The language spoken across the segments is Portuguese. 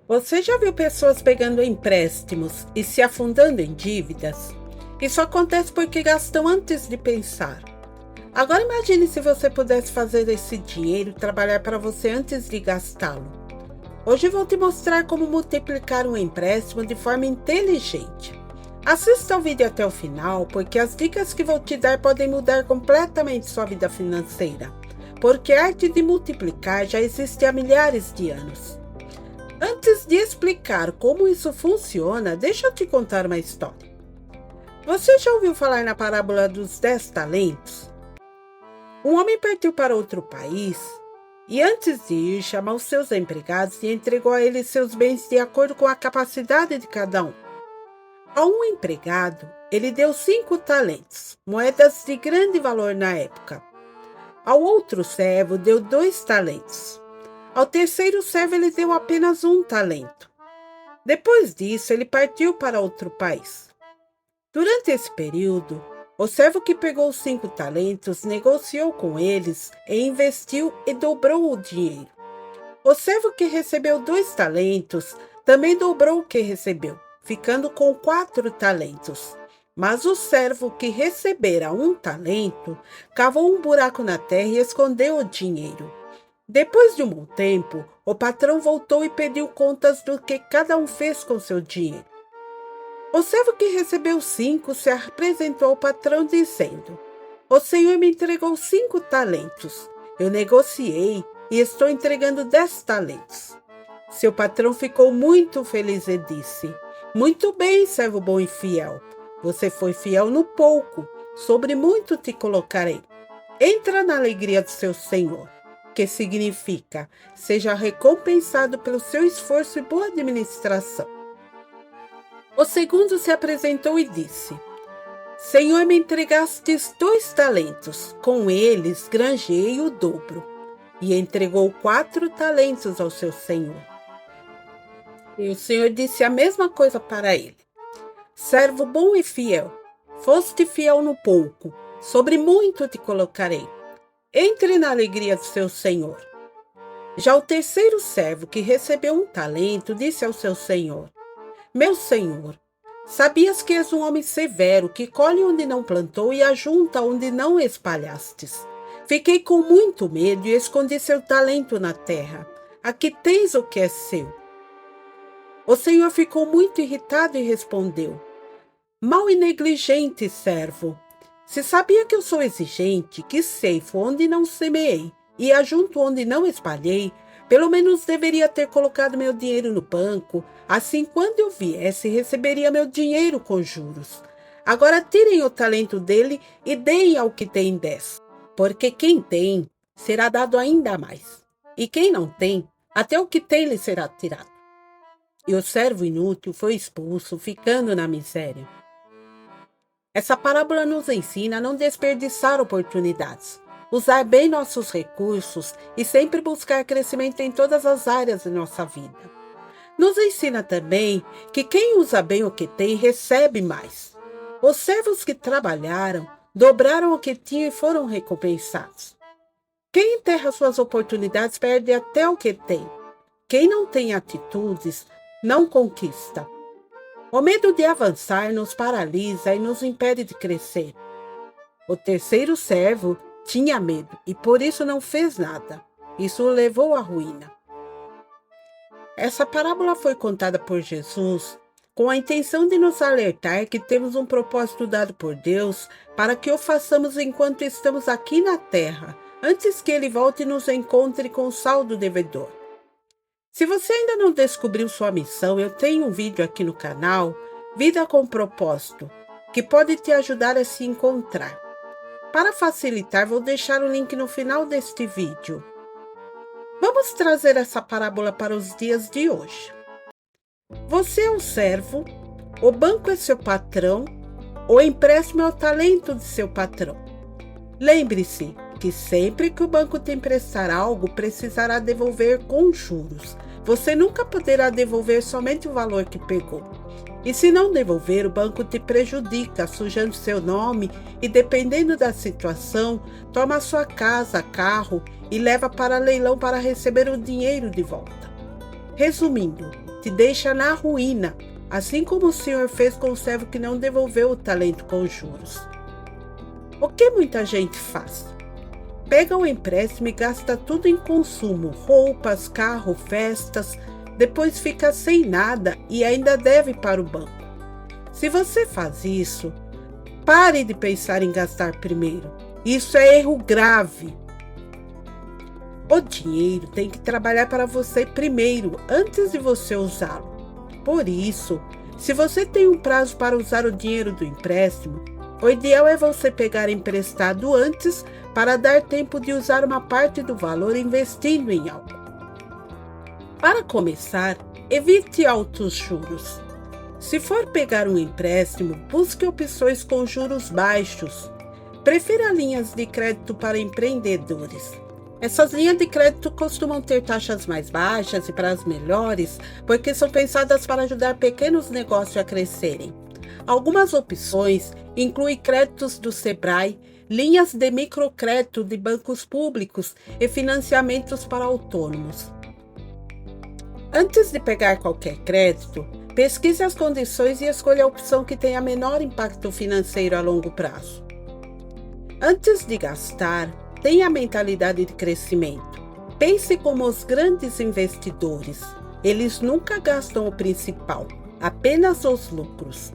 Você já viu pessoas pegando empréstimos e se afundando em dívidas? Isso acontece porque gastam antes de pensar. Agora imagine se você pudesse fazer esse dinheiro trabalhar para você antes de gastá-lo. Hoje vou te mostrar como multiplicar um empréstimo de forma inteligente. Assista ao vídeo até o final, porque as dicas que vou te dar podem mudar completamente sua vida financeira. Porque a arte de multiplicar já existe há milhares de anos. Antes de explicar como isso funciona, deixa eu te contar uma história. Você já ouviu falar na parábola dos 10 talentos? Um homem partiu para outro país e, antes de ir, chamou seus empregados e entregou a eles seus bens de acordo com a capacidade de cada um. A um empregado, ele deu 5 talentos, moedas de grande valor na época. Ao outro servo, deu 2 talentos. Ao terceiro servo, ele deu apenas 1 talento. Depois disso, ele partiu para outro país. Durante esse período, o servo que pegou os 5 talentos negociou com eles e investiu e dobrou o dinheiro. O servo que recebeu 2 talentos também dobrou o que recebeu, ficando com 4 talentos. Mas o servo que recebera 1 talento cavou um buraco na terra e escondeu o dinheiro. Depois de um bom tempo, o patrão voltou e pediu contas do que cada um fez com seu dinheiro. O servo que recebeu 5 se apresentou ao patrão dizendo: "O senhor me entregou 5 talentos. Eu negociei e estou entregando 10 talentos." Seu patrão ficou muito feliz e disse: "Muito bem, servo bom e fiel. Você foi fiel no pouco, sobre muito te colocarei. Entra na alegria do seu senhor." Que significa, seja recompensado pelo seu esforço e boa administração. O segundo se apresentou e disse: "Senhor, me entregastes 2 talentos, com eles granjeei o dobro." E entregou 4 talentos ao seu senhor. E o senhor disse a mesma coisa para ele: "Servo bom e fiel, foste fiel no pouco, sobre muito te colocarei. Entre na alegria do seu senhor." Já o terceiro servo, que recebeu 1 talento, disse ao seu senhor: "Meu senhor, sabias que és um homem severo, que colhe onde não plantou e ajunta onde não espalhastes. Fiquei com muito medo e escondi seu talento na terra. Aqui tens o que é seu." O senhor ficou muito irritado e respondeu: "Mau e negligente servo! Se sabia que eu sou exigente, que ceifo onde não semeei e ajunto onde não espalhei, pelo menos deveria ter colocado meu dinheiro no banco, assim quando eu viesse receberia meu dinheiro com juros. Agora tirem o talento dele e deem ao que tem 10, porque quem tem será dado ainda mais, e quem não tem, até o que tem lhe será tirado." E o servo inútil foi expulso, ficando na miséria. Essa parábola nos ensina a não desperdiçar oportunidades, usar bem nossos recursos e sempre buscar crescimento em todas as áreas de nossa vida. Nos ensina também que quem usa bem o que tem recebe mais. Os servos que trabalharam dobraram o que tinham e foram recompensados. Quem enterra suas oportunidades perde até o que tem. Quem não tem atitudes não conquista. O medo de avançar nos paralisa e nos impede de crescer. O terceiro servo tinha medo e por isso não fez nada. Isso o levou à ruína. Essa parábola foi contada por Jesus com a intenção de nos alertar que temos um propósito dado por Deus para que o façamos enquanto estamos aqui na terra, antes que Ele volte e nos encontre com o saldo devedor. Se você ainda não descobriu sua missão, eu tenho um vídeo aqui no canal, Vida com Propósito, que pode te ajudar a se encontrar. Para facilitar, vou deixar o link no final deste vídeo. Vamos trazer essa parábola para os dias de hoje. Você é um servo, o banco é seu patrão, o empréstimo é o talento de seu patrão. Lembre-se que sempre que o banco te emprestar algo, precisará devolver com juros. Você nunca poderá devolver somente o valor que pegou. E se não devolver, o banco te prejudica, sujando seu nome e, dependendo da situação, toma sua casa, carro e leva para leilão para receber o dinheiro de volta. Resumindo, te te deixa na ruína, assim como o senhor fez com o servo que não devolveu o talento com juros. O que muita gente faz? Pega o empréstimo e gasta tudo em consumo, roupas, carro, festas, depois fica sem nada e ainda deve para o banco. Se você faz isso, pare de pensar em gastar primeiro. Isso é erro grave. O dinheiro tem que trabalhar para você primeiro, antes de você usá-lo. Por isso, se você tem um prazo para usar o dinheiro do empréstimo, o ideal é você pegar emprestado antes para dar tempo de usar uma parte do valor investindo em algo. Para começar, evite altos juros. Se for pegar um empréstimo, busque opções com juros baixos. Prefira linhas de crédito para empreendedores. Essas linhas de crédito costumam ter taxas mais baixas e prazos melhores, porque são pensadas para ajudar pequenos negócios a crescerem. Algumas opções incluem créditos do Sebrae, linhas de microcrédito de bancos públicos e financiamentos para autônomos. Antes de pegar qualquer crédito, pesquise as condições e escolha a opção que tenha menor impacto financeiro a longo prazo. Antes de gastar, tenha a mentalidade de crescimento. Pense como os grandes investidores. Eles nunca gastam o principal, apenas os lucros.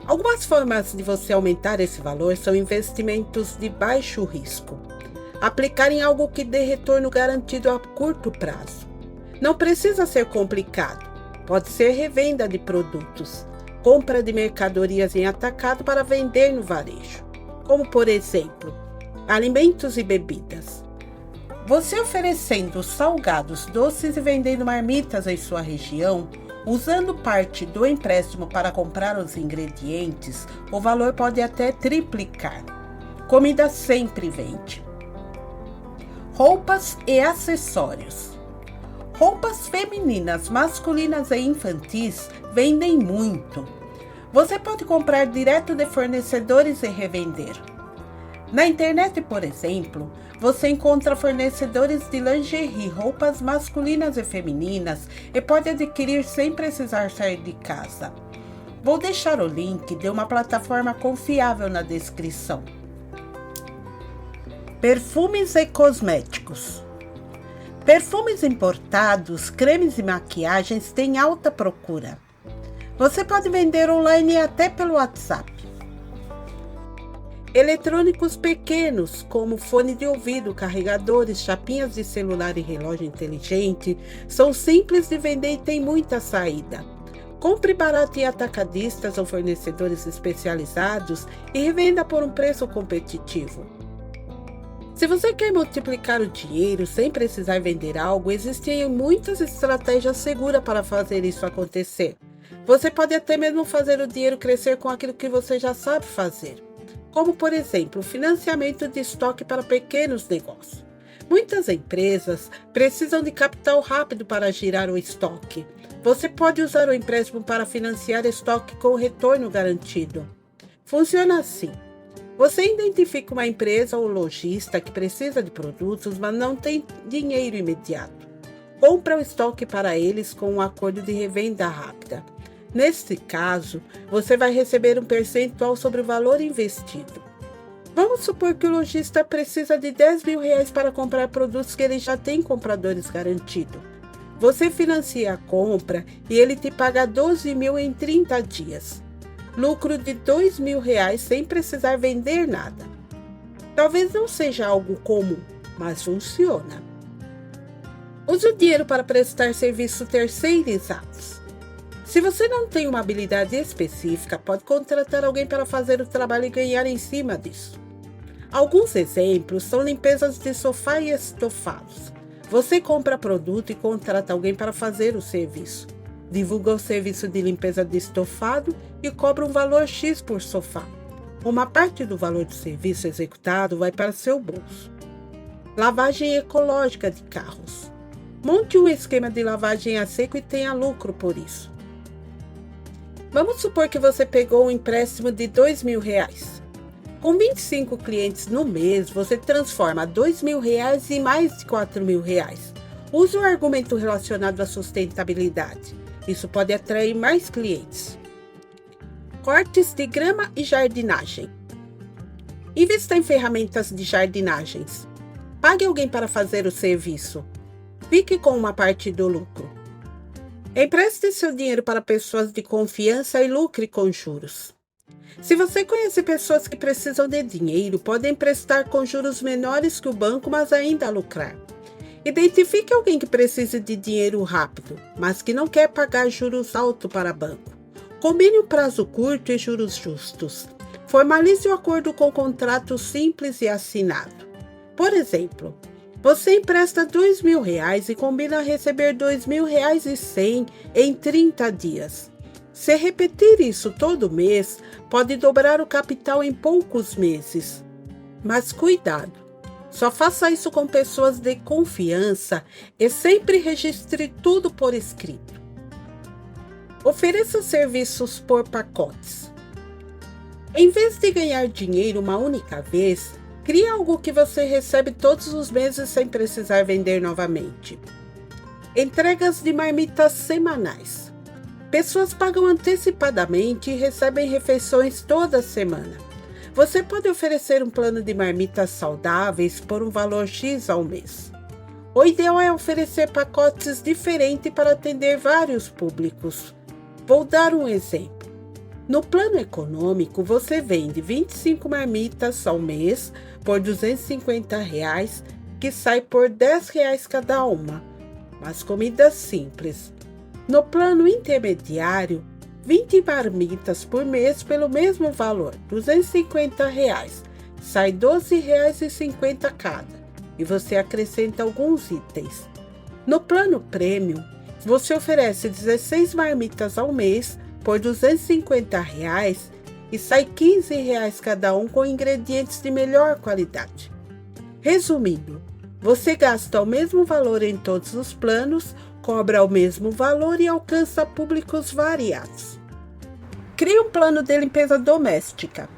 Algumas formas de você aumentar esse valor são investimentos de baixo risco. Aplicar em algo que dê retorno garantido a curto prazo. Não precisa ser complicado. Pode ser revenda de produtos, compra de mercadorias em atacado para vender no varejo, como por exemplo, alimentos e bebidas. Você oferecendo salgados, doces e vendendo marmitas em sua região, usando parte do empréstimo para comprar os ingredientes, o valor pode até triplicar. Comida sempre vende. Roupas e acessórios. Roupas femininas, masculinas e infantis vendem muito. Você pode comprar direto de fornecedores e revender. Na internet, por exemplo, você encontra fornecedores de lingerie, roupas masculinas e femininas e pode adquirir sem precisar sair de casa. Vou deixar o link de uma plataforma confiável na descrição. Perfumes e cosméticos. Perfumes importados, cremes e maquiagens têm alta procura. Você pode vender online e até pelo WhatsApp. Eletrônicos pequenos, como fone de ouvido, carregadores, chapinhas de celular e relógio inteligente, são simples de vender e têm muita saída. Compre barato em atacadistas ou fornecedores especializados e revenda por um preço competitivo. Se você quer multiplicar o dinheiro sem precisar vender algo, existem muitas estratégias seguras para fazer isso acontecer. Você pode até mesmo fazer o dinheiro crescer com aquilo que você já sabe fazer, como por exemplo, o financiamento de estoque para pequenos negócios. Muitas empresas precisam de capital rápido para girar o estoque. Você pode usar o empréstimo para financiar estoque com retorno garantido. Funciona assim. Você identifica uma empresa ou lojista que precisa de produtos, mas não tem dinheiro imediato. Compra o estoque para eles com um acordo de revenda rápida. Neste caso, você vai receber um percentual sobre o valor investido. Vamos supor que o lojista precisa de R$10.000 para comprar produtos que ele já tem compradores garantidos. Você financia a compra e ele te paga R$12.000 em 30 dias. Lucro de R$2.000 sem precisar vender nada. Talvez não seja algo comum, mas funciona. Use o dinheiro para prestar serviços terceirizados. Se você não tem uma habilidade específica, pode contratar alguém para fazer o trabalho e ganhar em cima disso. Alguns exemplos são limpezas de sofá e estofados. Você compra produto e contrata alguém para fazer o serviço. Divulga o serviço de limpeza de estofado e cobra um valor X por sofá. Uma parte do valor do serviço executado vai para seu bolso. Lavagem ecológica de carros. Monte um esquema de lavagem a seco e tenha lucro por isso. Vamos supor que você pegou um empréstimo de R$2.000. Com 25 clientes no mês, você transforma R$2.000 em mais de R$4.000. Use o argumento relacionado à sustentabilidade. Isso pode atrair mais clientes. Cortes de grama e jardinagem. Invista em ferramentas de jardinagens. Pague alguém para fazer o serviço. Fique com uma parte do lucro. Empreste seu dinheiro para pessoas de confiança e lucre com juros. Se você conhece pessoas que precisam de dinheiro, pode emprestar com juros menores que o banco, mas ainda lucrar. Identifique alguém que precise de dinheiro rápido, mas que não quer pagar juros altos para banco. Combine um prazo curto e juros justos. Formalize o acordo com contrato simples e assinado. Por exemplo, você empresta R$2.000 e combina receber R$2.100 em 30 dias. Se repetir isso todo mês, pode dobrar o capital em poucos meses. Mas cuidado, só faça isso com pessoas de confiança e sempre registre tudo por escrito. Ofereça serviços por pacotes. Em vez de ganhar dinheiro uma única vez, crie algo que você recebe todos os meses sem precisar vender novamente. Entregas de marmitas semanais. Pessoas pagam antecipadamente e recebem refeições toda semana. Você pode oferecer um plano de marmitas saudáveis por um valor X ao mês. O ideal é oferecer pacotes diferentes para atender vários públicos. Vou dar um exemplo. No plano econômico, você vende 25 marmitas ao mês por R$250, que sai por R$10 cada uma, mas comida simples. No plano intermediário, 20 marmitas por mês pelo mesmo valor, R$250, sai R$12,50 cada, e você acrescenta alguns itens. No plano premium, você oferece 16 marmitas ao mês por R$250 e sai R$15 cada um com ingredientes de melhor qualidade. Resumindo, você gasta o mesmo valor em todos os planos, cobra o mesmo valor e alcança públicos variados. Crie um plano de limpeza doméstica.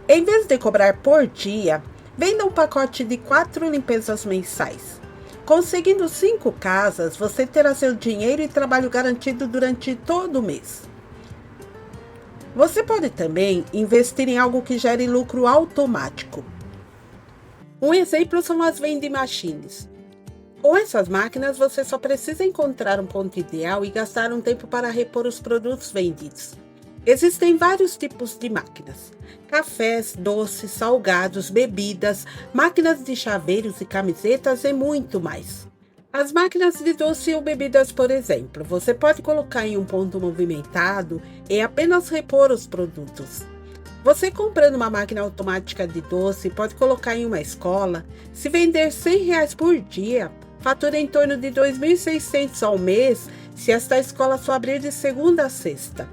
Em vez de cobrar por dia, venda um pacote de 4 limpezas mensais. Conseguindo 5 casas, você terá seu dinheiro e trabalho garantido durante todo o mês. Você pode também investir em algo que gere lucro automático. Um exemplo são as vending machines. Com essas máquinas, você só precisa encontrar um ponto ideal e gastar um tempo para repor os produtos vendidos. Existem vários tipos de máquinas: cafés, doces, salgados, bebidas, máquinas de chaveiros e camisetas e muito mais. As máquinas de doce ou bebidas, por exemplo, você pode colocar em um ponto movimentado e apenas repor os produtos. Você comprando uma máquina automática de doce pode colocar em uma escola. Se vender R$100 por dia, fatura em torno de R$2.600 ao mês se esta escola só abrir de segunda a sexta.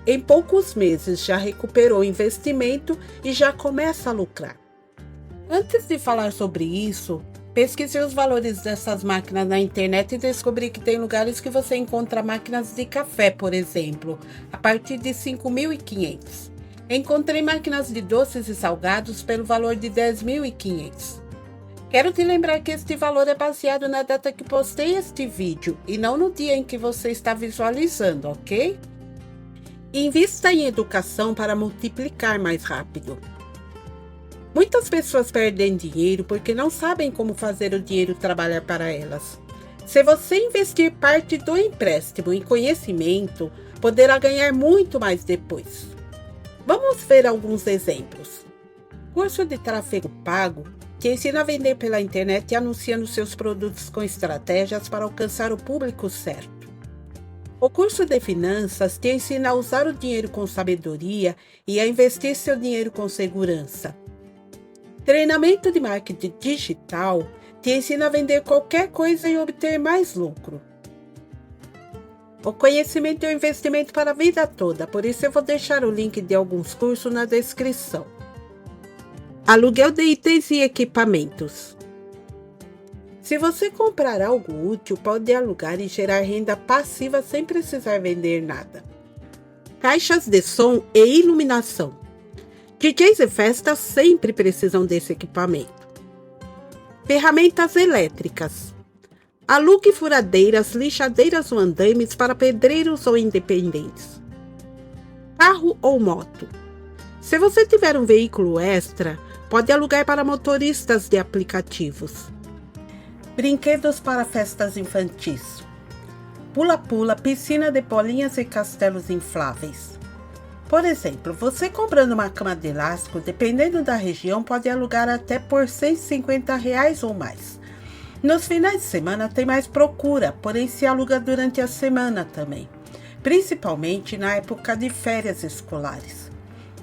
Em poucos meses já recuperou o investimento e já começa a lucrar. Antes de falar sobre isso, pesquise os valores dessas máquinas na internet e descobri que tem lugares que você encontra máquinas de café, por exemplo, a partir de R$5.500. Encontrei máquinas de doces e salgados pelo valor de R$10.500. Quero te lembrar que este valor é baseado na data que postei este vídeo e não no dia em que você está visualizando, ok? Invista em educação para multiplicar mais rápido. Muitas pessoas perdem dinheiro porque não sabem como fazer o dinheiro trabalhar para elas. Se você investir parte do empréstimo em conhecimento, poderá ganhar muito mais depois. Vamos ver alguns exemplos. Curso de tráfego pago que ensina a vender pela internet e anunciando seus produtos com estratégias para alcançar o público certo. O curso de finanças te ensina a usar o dinheiro com sabedoria e a investir seu dinheiro com segurança. Treinamento de marketing digital te ensina a vender qualquer coisa e obter mais lucro. O conhecimento é um investimento para a vida toda, por isso eu vou deixar o link de alguns cursos na descrição. Aluguel de itens e equipamentos. Se você comprar algo útil, pode alugar e gerar renda passiva sem precisar vender nada. Caixas de som e iluminação. DJs e festas sempre precisam desse equipamento. Ferramentas elétricas. Alugue furadeiras, lixadeiras ou andaimes para pedreiros ou independentes. Carro ou moto. Se você tiver um veículo extra, pode alugar para motoristas de aplicativos. Brinquedos para festas infantis. Pula-pula, piscina de bolinhas e castelos infláveis. Por exemplo, você comprando uma cama de elástico, dependendo da região, pode alugar até por R$ 150 ou mais. Nos finais de semana tem mais procura, porém se aluga durante a semana também, principalmente na época de férias escolares.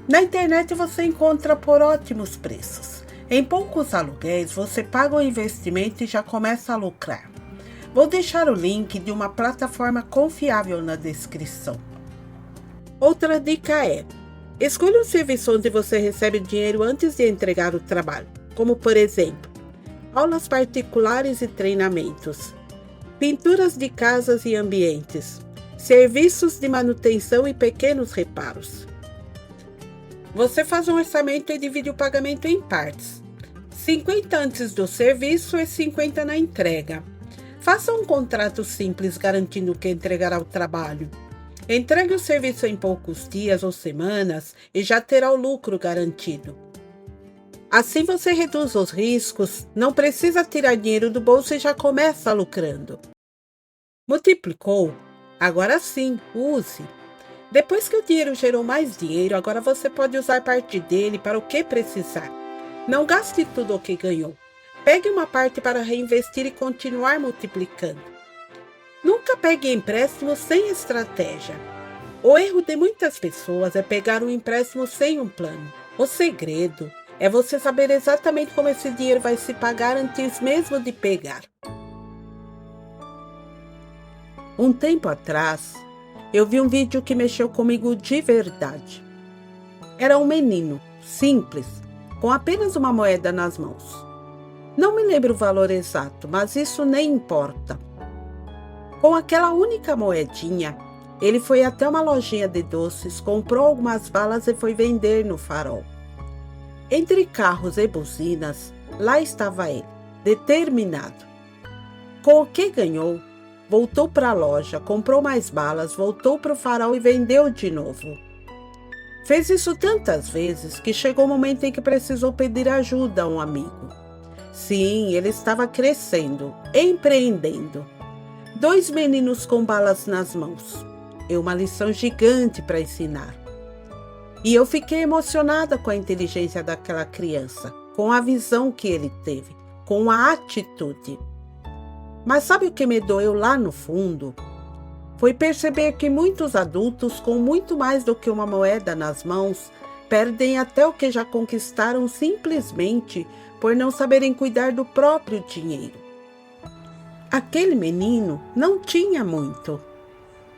Na internet você encontra por ótimos preços. Em poucos aluguéis você paga o investimento e já começa a lucrar. Vou deixar o link de uma plataforma confiável na descrição. Outra dica é: escolha um serviço onde você recebe dinheiro antes de entregar o trabalho, como por exemplo, aulas particulares e treinamentos, pinturas de casas e ambientes, serviços de manutenção e pequenos reparos. Você faz um orçamento e divide o pagamento em partes. 50 antes do serviço e 50 na entrega. Faça um contrato simples garantindo que entregará o trabalho. Entregue o serviço em poucos dias ou semanas e já terá o lucro garantido. Assim você reduz os riscos, não precisa tirar dinheiro do bolso e já começa lucrando. Multiplicou? Agora sim, use! Depois que o dinheiro gerou mais dinheiro, agora você pode usar parte dele para o que precisar. Não gaste tudo o que ganhou. Pegue uma parte para reinvestir e continuar multiplicando. Nunca pegue empréstimo sem estratégia. O erro de muitas pessoas é pegar um empréstimo sem um plano. O segredo é você saber exatamente como esse dinheiro vai se pagar antes mesmo de pegar. Um tempo atrás, eu vi um vídeo que mexeu comigo de verdade. Era um menino, simples, com apenas uma moeda nas mãos. Não me lembro o valor exato, mas isso nem importa. Com aquela única moedinha, ele foi até uma lojinha de doces, comprou algumas balas e foi vender no farol. Entre carros e buzinas, lá estava ele, determinado. Com o que ganhou, voltou para a loja, comprou mais balas, voltou para o farol e vendeu de novo. Fez isso tantas vezes que chegou o momento em que precisou pedir ajuda a um amigo. Sim, ele estava crescendo, empreendendo. 2 meninos com balas nas mãos. É uma lição gigante para ensinar. E eu fiquei emocionada com a inteligência daquela criança, com a visão que ele teve, com a atitude. Mas sabe o que me doeu lá no fundo? Foi perceber que muitos adultos, com muito mais do que uma moeda nas mãos, perdem até o que já conquistaram simplesmente por não saberem cuidar do próprio dinheiro. Aquele menino não tinha muito,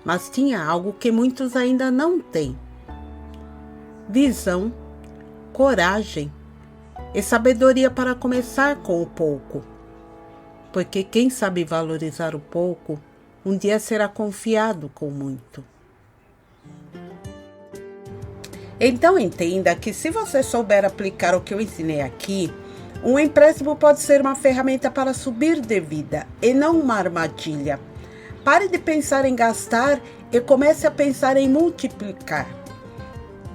mas tinha algo que muitos ainda não têm: visão, coragem e sabedoria para começar com o pouco. Porque quem sabe valorizar o pouco, um dia será confiado com muito. Então entenda que se você souber aplicar o que eu ensinei aqui, um empréstimo pode ser uma ferramenta para subir de vida e não uma armadilha. Pare de pensar em gastar e comece a pensar em multiplicar.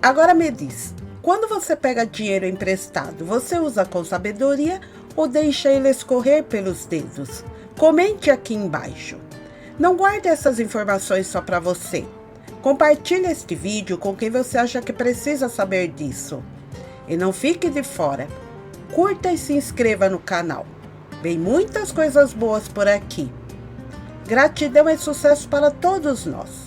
Agora me diz, quando você pega dinheiro emprestado, você usa com sabedoria ou deixa ele escorrer pelos dedos? Comente aqui embaixo. Não guarde essas informações só para você. Compartilhe este vídeo com quem você acha que precisa saber disso. E não fique de fora. Curta e se inscreva no canal. Vem muitas coisas boas por aqui. Gratidão e sucesso para todos nós.